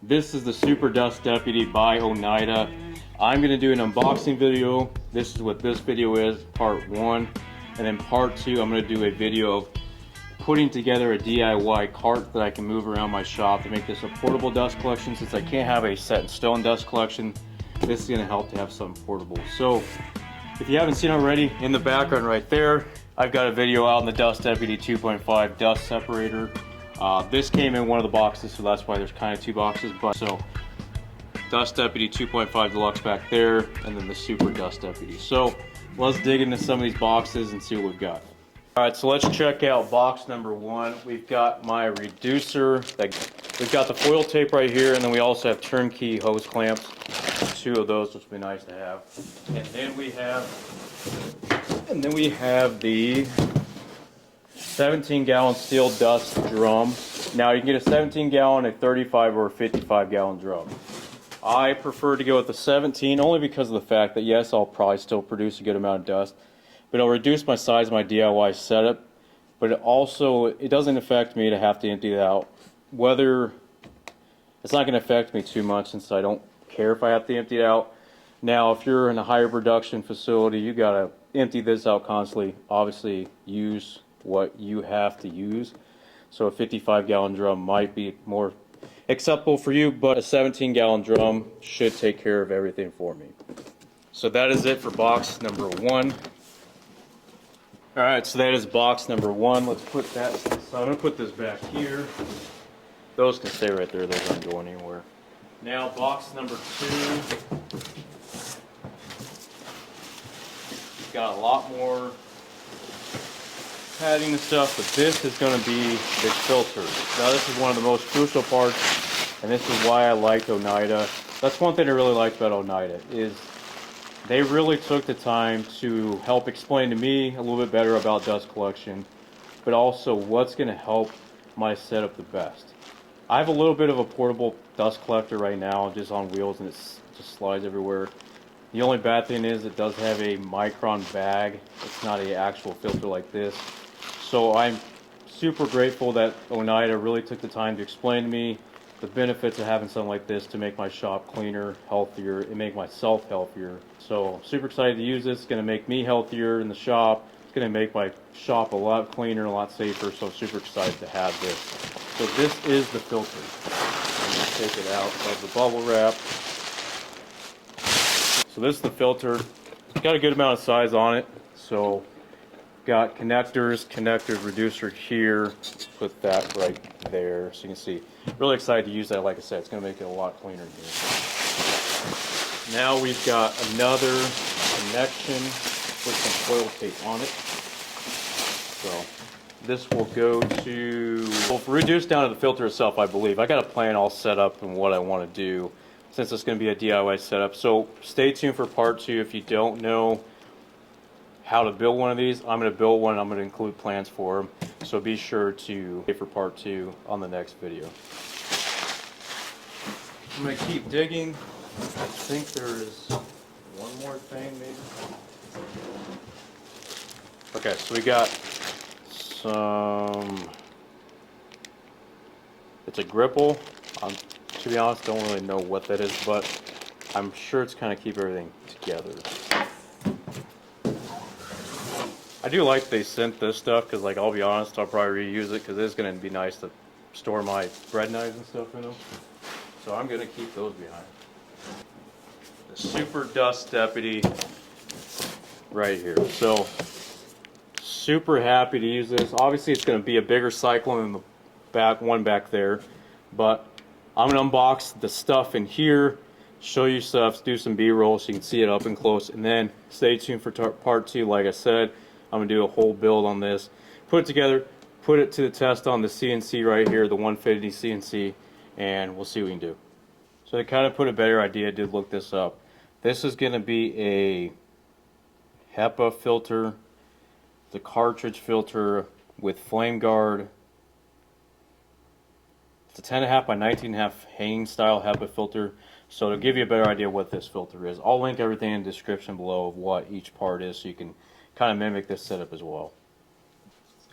This is the Super Dust Deputy by Oneida. I'm going to do an unboxing video. This is what this video is, part 1. And then part 2, I'm going to do a video of putting together a DIY cart that I can move around my shop to make this a portable dust collection. Since I can't have a set in stone dust collection, this is going to help to have something portable. So if you haven't seen already, in the background right there, I've got a video out on the Dust Deputy 2.5 dust separator. This came in one of the boxes, so that's why there's kind of two boxes. But so Dust Deputy 2.5 Deluxe back there, and then the Super Dust Deputy. So let's dig into some of these boxes and see what we've got. Alright, so let's check out box number 1. We've got my reducer. We've got the foil tape right here, and then we also have turnkey hose clamps. 2 of those, which would be nice to have. And then we have the 17-gallon steel dust drum. Now you can get a 17-gallon, a 35, or a 55-gallon drum. I prefer to go with the 17 only because of the fact that yes, I'll probably still produce a good amount of dust, but it'll reduce my size of my DIY setup. But it doesn't affect me to have to empty it out. It's not going to affect me too much since I don't care if I have to empty it out. Now, if you're in a higher production facility, you got to empty this out constantly. Obviously, use what you have to use. So a 55-gallon drum might be more acceptable for you, but a 17-gallon drum should take care of everything for me. So that is it for box number 1. Alright, so that is box number 1. Let's put that, so I'm going to put this back here. Those can stay right there, those aren't going anywhere. Now box number 2. We've got a lot more padding and stuff, but this is going to be the filter. Now this is one of the most crucial parts, and this is why I liked Oneida. That's one thing I really liked about Oneida, is they really took the time to help explain to me a little bit better about dust collection, but also what's going to help my setup the best. I have a little bit of a portable dust collector right now, just on wheels, and it just slides everywhere. The only bad thing is it does have a micron bag. It's not an actual filter like this. So I'm super grateful that Oneida really took the time to explain to me the benefits of having something like this to make my shop cleaner, healthier, and make myself healthier. So super excited to use this. It's going to make me healthier in the shop. It's going to make my shop a lot cleaner, a lot safer. So super excited to have this. So this is the filter. I'm going to take it out of the bubble wrap. So this is the filter. It's got a good amount of size on it. So got connector, reducer here. Put that right there so you can see. Really excited to use that. Like I said, it's going to make it a lot cleaner here. Now we've got another connection with some foil tape on it. So this will go to, we'll reduce down to the filter itself, I believe. I got a plan all set up and what I want to do since it's going to be a DIY setup. So stay tuned for part 2. If you don't know how to build one of these, I'm going to build one. I'm going to include plans for them. So be sure to wait for part 2 on the next video. I'm going to keep digging. I think there is one more thing maybe. Okay, so we got some, it's a gripple. To be honest, don't really know what that is, but I'm sure it's kind of keep everything together. I do like they sent this stuff because, like, I'll be honest, I'll probably reuse it because it's going to be nice to store my bread knives and stuff in them. So I'm going to keep those behind. The Super Dust Deputy right here. So super happy to use this. Obviously, it's going to be a bigger Cyclone than the one back there, but I'm going to unbox the stuff in here, show you stuff, do some B-roll so you can see it up and close, and then stay tuned for part 2. Like I said, I'm going to do a whole build on this, put it together, put it to the test on the CNC right here, the 150 CNC, and we'll see what we can do. So to kind of put a better idea, I did look this up. This is going to be a HEPA filter, the Cartridge filter with Flameguard. It's a 10.5 by 19.5 hanging style HEPA filter. So to give you a better idea what this filter is, I'll link everything in the description below of what each part is so you can kind of mimic this setup as well.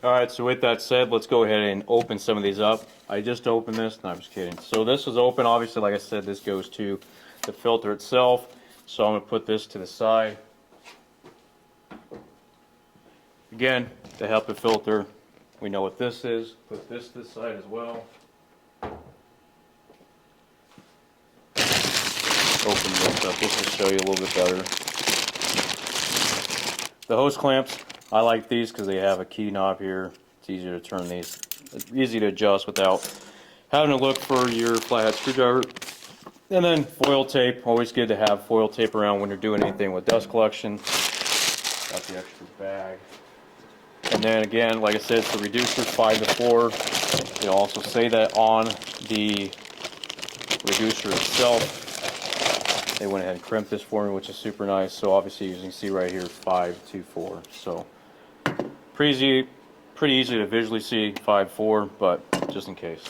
Alright, so with that said, let's go ahead and open some of these up. I just opened this, no, I'm just kidding. So this is open, obviously, like I said, this goes to the filter itself. So I'm going to put this to the side. Again, the HEPA filter, we know what this is. Put this to the side as well. Open this up, this will show you a little bit better. The hose clamps, I like these because they have a key knob here. It's easier to turn these. It's easy to adjust without having to look for your flathead screwdriver. And then foil tape, always good to have foil tape around when you're doing anything with dust collection. Got the extra bag. And then again, like I said, it's the reducer 5 to 4. They also say that on the reducer itself. They went ahead and crimped this for me, which is super nice. So obviously, as you can see right here, 5 to 4. So pretty easy to visually see 5-4, but just in case.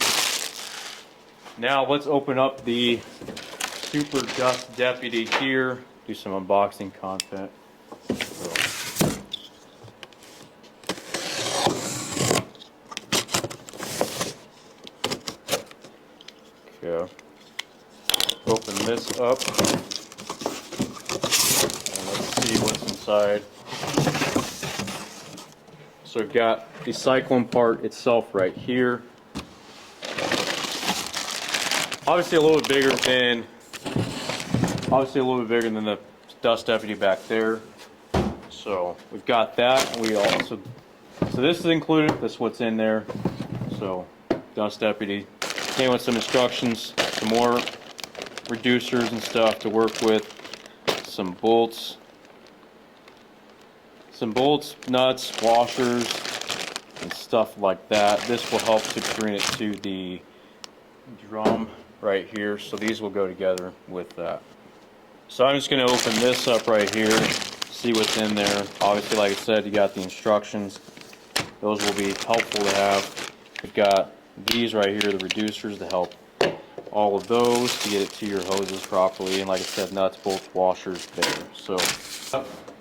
Now let's open up the Super Dust Deputy here. Do some unboxing content. Okay. Open this up. And let's see what's inside. So we've got the Cyclone part itself right here. Obviously a little bit bigger than the Dust Deputy back there. So we've got that. We also, so this is included. This is what's in there. So Dust Deputy came with some instructions, some more reducers and stuff to work with, some bolts, nuts, washers, and stuff like that. This will help to bring it to the drum right here, so these will go together with that. So I'm just going to open this up right here, see what's in there. Obviously, like I said, you got the instructions. Those will be helpful to have. We've got these right here, the reducers, to help all of those to get it to your hoses properly. And like I said, nuts, bolts, washers there. So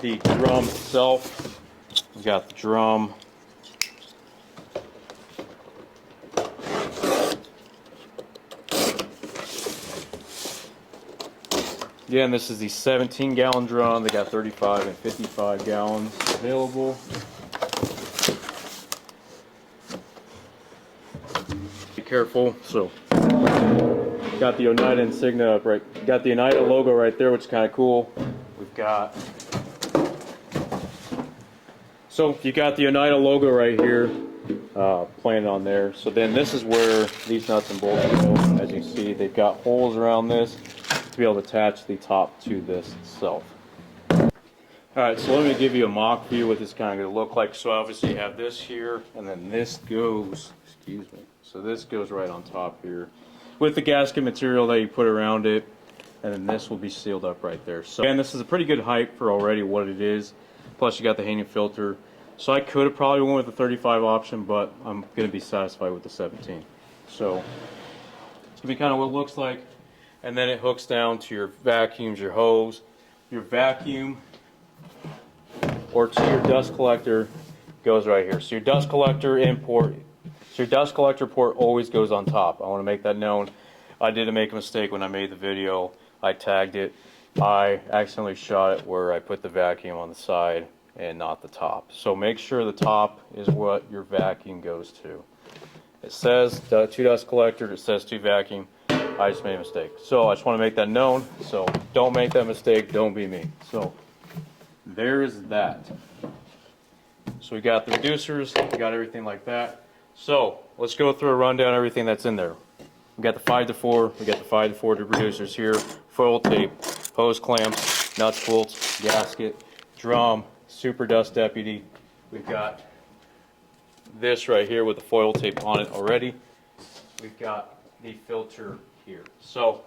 the drum itself, we've got the drum. Again, this is the 17-gallon drum. They got 35 and 55 gallons available. Be careful. So, got the Oneida insignia up right. Got the Oneida logo right there, which is kind of cool. We've got. So you got the Oneida logo right here, playing on there. So then this is where these nuts and bolts go. As you can see, they've got holes around this to be able to attach the top to this itself. Alright, so let me give you a mock view what this kind of going to look like. So obviously you have this here, and then this goes, excuse me, so this goes right on top here with the gasket material that you put around it, and then this will be sealed up right there. So again, this is a pretty good height for already what it is, plus you got the hanging filter. So I could have probably went with the 35 option, but I'm going to be satisfied with the 17. So it's going to be kind of what it looks like. And then it hooks down to your vacuums, your hose, your vacuum, or to your dust collector goes right here. So your dust collector import, so your dust collector port always goes on top. I want to make that known. I did make a mistake when I made the video. I tagged it. I accidentally shot it where I put the vacuum on the side and not the top. So make sure the top is what your vacuum goes to. It says 2 dust collector, it says 2 vacuum. I just made a mistake. So I just want to make that known. So don't make that mistake. Don't be me. So there's that. So we got the reducers. We got everything like that. So let's go through a rundown of everything that's in there. We got the 5 to 4. We got the 5 to 4 reducers here. Foil tape, hose clamps, nuts, bolts, gasket, drum, Super Dust Deputy. We've got this right here with the foil tape on it already. We've got the filter here. So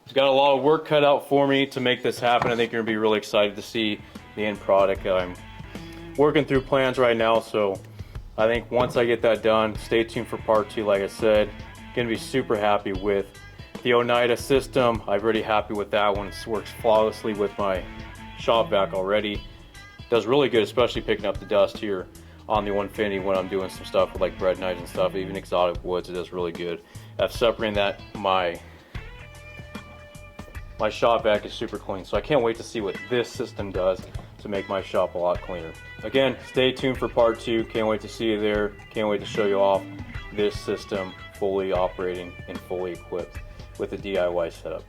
it's got a lot of work cut out for me to make this happen. I think you're gonna be really excited to see the end product. I'm working through plans right now, so I think once I get that done, stay tuned for part 2. Like I said, gonna be super happy with the Oneida system. I'm already happy with that one. It works flawlessly with my shop vac already. Does really good, especially picking up the dust here on the 150 when I'm doing some stuff with like bread knives and stuff, even exotic woods. It does really good. I've separated that. My shop vac is super clean, so I can't wait to see what this system does to make my shop a lot cleaner. Again, stay tuned for part 2. Can't wait to see you there. Can't wait to show you off this system fully operating and fully equipped with a DIY setup.